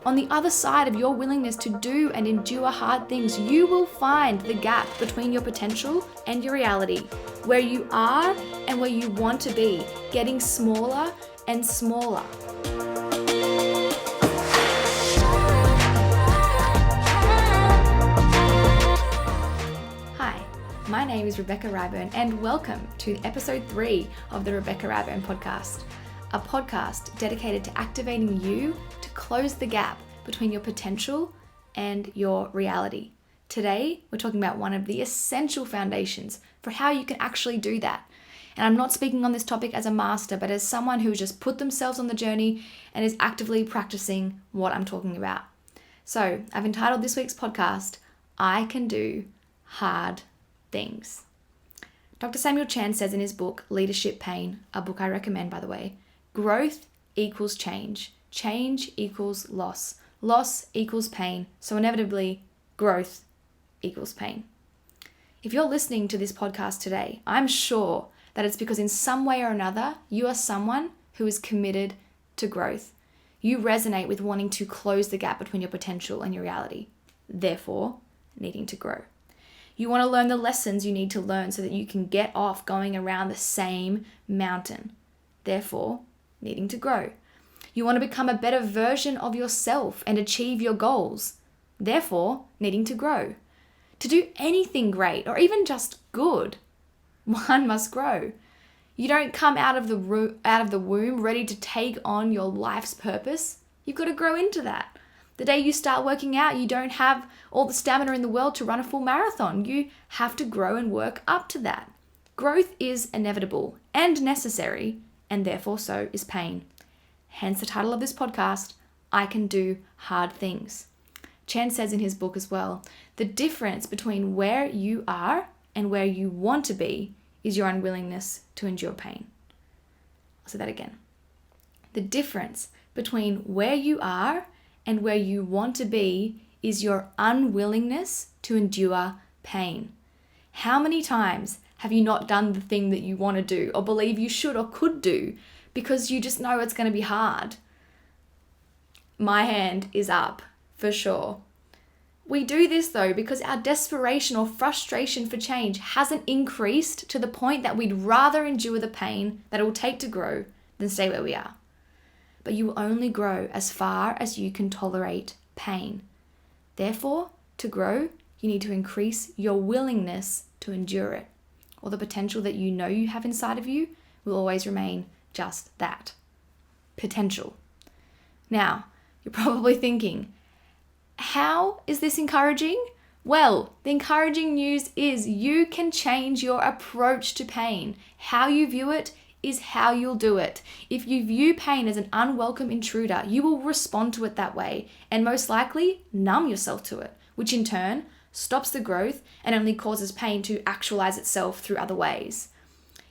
On the other side of your willingness to do and endure hard things, you will find the gap between your potential and your reality, where you are and where you want to be, getting smaller and smaller. Hi, my name is Rebekah Ryburn, and welcome to episode 3 of the Rebekah Ryburn podcast, a podcast dedicated to activating you to close the gap between your potential and your reality. Today, we're talking about one of the essential foundations for how you can actually do that. And I'm not speaking on this topic as a master, but as someone who has just put themselves on the journey and is actively practicing what I'm talking about. So I've entitled this week's podcast, I Can Do Hard Things. Dr. Samuel Chan says in his book, Leadership Pain, a book I recommend by the way, growth equals change. Change equals loss. Loss equals pain. So inevitably, growth equals pain. If you're listening to this podcast today, I'm sure that it's because in some way or another, you are someone who is committed to growth. You resonate with wanting to close the gap between your potential and your reality, therefore needing to grow. You want to learn the lessons you need to learn so that you can get off going around the same mountain, therefore needing to grow. You want to become a better version of yourself and achieve your goals, therefore needing to grow. To do anything great or even just good, one must grow. You don't come out of the womb ready to take on your life's purpose. You've got to grow into that. The day you start working out, you don't have all the stamina in the world to run a full marathon. You have to grow and work up to that. Growth is inevitable and necessary, and therefore so is pain. Hence the title of this podcast, I Can Do Hard Things. Chan says in his book as well, the difference between where you are and where you want to be is your unwillingness to endure pain. I'll say that again. The difference between where you are and where you want to be is your unwillingness to endure pain. How many times have you not done the thing that you want to do or believe you should or could do because you just know it's going to be hard? My hand is up, for sure. We do this though because our desperation or frustration for change hasn't increased to the point that we'd rather endure the pain that it will take to grow than stay where we are. But you will only grow as far as you can tolerate pain. Therefore, to grow, you need to increase your willingness to endure it, or the potential that you know you have inside of you will always remain just that, potential. Now, you're probably thinking, how is this encouraging? Well, the encouraging news is you can change your approach to pain. How you view it is how you'll do it. If you view pain as an unwelcome intruder, you will respond to it that way and most likely numb yourself to it, which in turn stops the growth and only causes pain to actualize itself through other ways.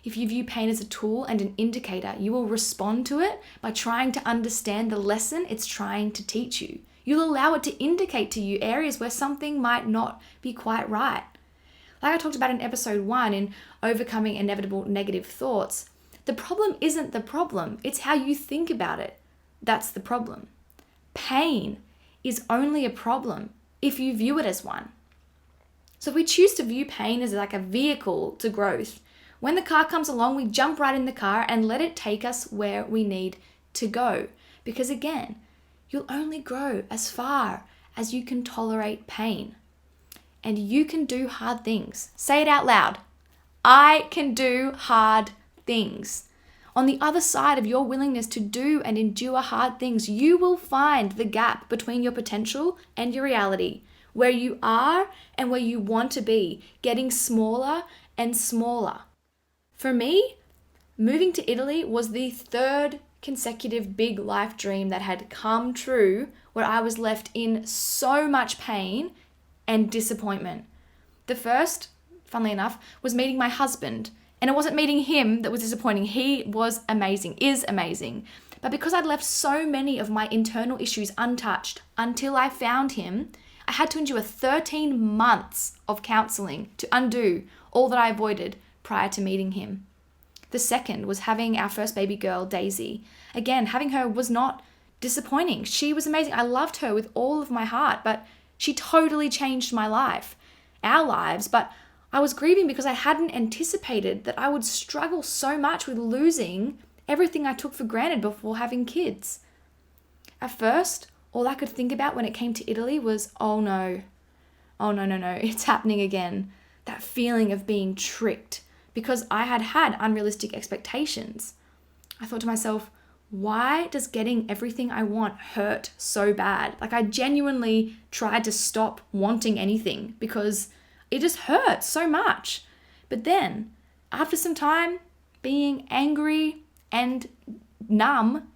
If you view pain as a tool and an indicator, you will respond to it by trying to understand the lesson it's trying to teach you. You'll allow it to indicate to you areas where something might not be quite right. Like I talked about in episode 1 in overcoming inevitable negative thoughts, the problem isn't the problem, it's how you think about it. That's the problem. Pain is only a problem if you view it as one. So if we choose to view pain as like a vehicle to growth, when the car comes along, we jump right in the car and let it take us where we need to go. Because again, you'll only grow as far as you can tolerate pain. And you can do hard things. Say it out loud. I can do hard things. On the other side of your willingness to do and endure hard things, you will find the gap between your potential and your reality, where you are and where you want to be, getting smaller and smaller. For me, moving to Italy was the third consecutive big life dream that had come true, where I was left in so much pain and disappointment. The first, funnily enough, was meeting my husband. And it wasn't meeting him that was disappointing. He was amazing, is amazing. But because I'd left so many of my internal issues untouched until I found him, I had to endure 13 months of counseling to undo all that I avoided prior to meeting him. The second was having our first baby girl, Daisy. Again, having her was not disappointing. She was amazing. I loved her with all of my heart, but she totally changed my life, our lives. But I was grieving because I hadn't anticipated that I would struggle so much with losing everything I took for granted before having kids. At first, all I could think about when it came to Italy was, oh no, it's happening again. That feeling of being tricked because I had unrealistic expectations. I thought to myself, why does getting everything I want hurt so bad? Like I genuinely tried to stop wanting anything because it just hurt so much. But then, after some time being angry and numb,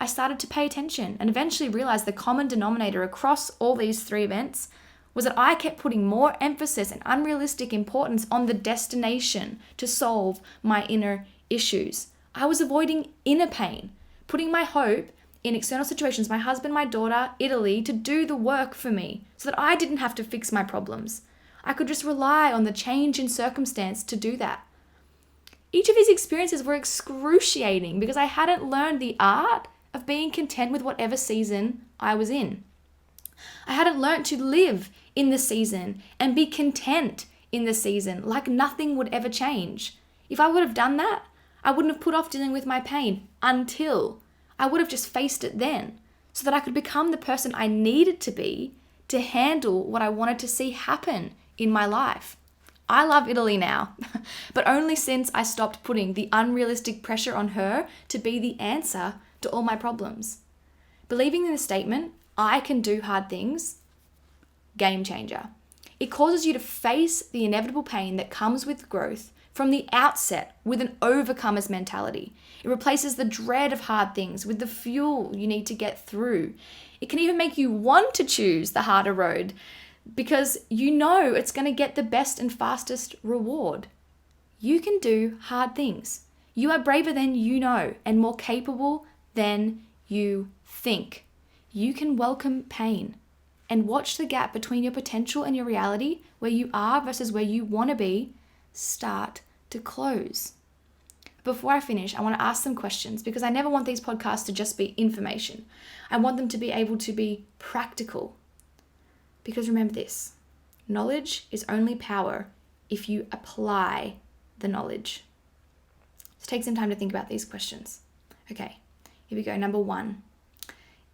I started to pay attention and eventually realized the common denominator across all these 3 events was that I kept putting more emphasis and unrealistic importance on the destination to solve my inner issues. I was avoiding inner pain, putting my hope in external situations, my husband, my daughter, Italy, to do the work for me so that I didn't have to fix my problems. I could just rely on the change in circumstance to do that. Each of these experiences were excruciating because I hadn't learned the art of being content with whatever season I was in. I hadn't learned to live in the season and be content in the season like nothing would ever change. If I would have done that, I wouldn't have put off dealing with my pain until I would have just faced it then so that I could become the person I needed to be to handle what I wanted to see happen in my life. I love Italy now, but only since I stopped putting the unrealistic pressure on her to be the answer to all my problems. Believing in the statement, I can do hard things, game changer. It causes you to face the inevitable pain that comes with growth from the outset with an overcomer's mentality. It replaces the dread of hard things with the fuel you need to get through. It can even make you want to choose the harder road because you know it's going to get the best and fastest reward. You can do hard things. You are braver than you know and more capable than you think. You can welcome pain and watch the gap between your potential and your reality, where you are versus where you want to be, start to close. Before I finish, I want to ask some questions because I never want these podcasts to just be information. I want them to be able to be practical. Because remember this, knowledge is only power if you apply the knowledge. So take some time to think about these questions. Okay, here we go. Number 1,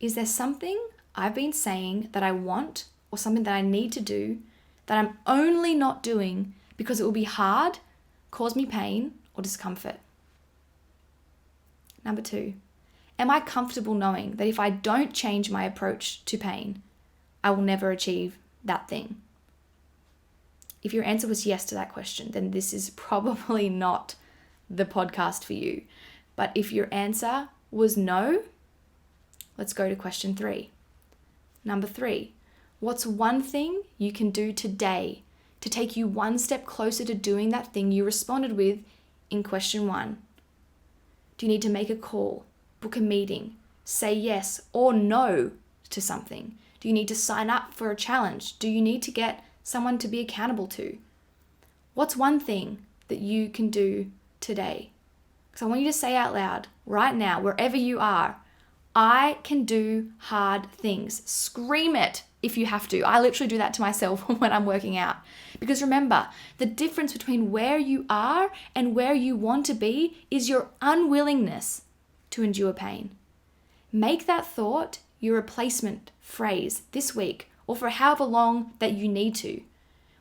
is there something I've been saying that I want or something that I need to do that I'm only not doing because it will be hard, cause me pain or discomfort? Number 2, am I comfortable knowing that if I don't change my approach to pain, I will never achieve that thing? If your answer was yes to that question, then this is probably not the podcast for you. But if your answer was no, let's go to question 3. Number 3, what's one thing you can do today to take you one step closer to doing that thing you responded with in question 1? Do you need to make a call, book a meeting, say yes or no to something? Do you need to sign up for a challenge? Do you need to get someone to be accountable to? What's one thing that you can do today? Because I want you to say out loud right now, wherever you are, I can do hard things. Scream it if you have to. I literally do that to myself when I'm working out. Because remember, the difference between where you are and where you want to be is your unwillingness to endure pain. Make that thought your replacement phrase this week or for however long that you need to.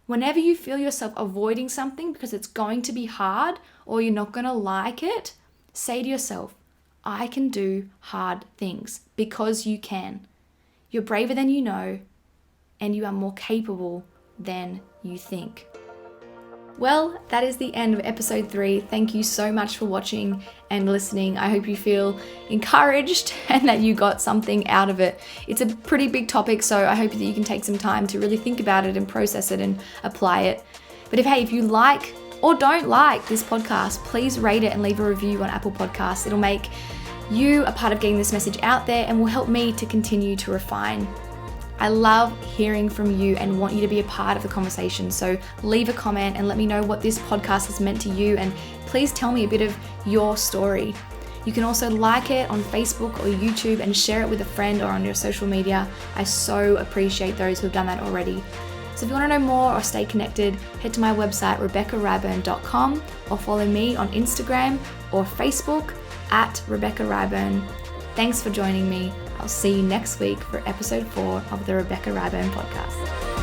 Whenever you feel yourself avoiding something because it's going to be hard or you're not going to like it, say to yourself, I can do hard things, because you can. You're braver than you know, and you are more capable than you think. Well, that is the end of episode 3. Thank you so much for watching and listening. I hope you feel encouraged and that you got something out of it. It's a pretty big topic, so I hope that you can take some time to really think about it and process it and apply it. But if you like or don't like this podcast, please rate it and leave a review on Apple Podcasts. It'll make you a part of getting this message out there and will help me to continue to refine. I love hearing from you and want you to be a part of the conversation. So leave a comment and let me know what this podcast has meant to you, and please tell me a bit of your story. You can also like it on Facebook or YouTube and share it with a friend or on your social media. I so appreciate those who've done that already. So if you want to know more or stay connected, head to my website, RebekahRyburn.com, or follow me on Instagram or Facebook at Rebekah Ryburn. Thanks for joining me. I'll see you next week for episode 4 of the Rebekah Ryburn podcast.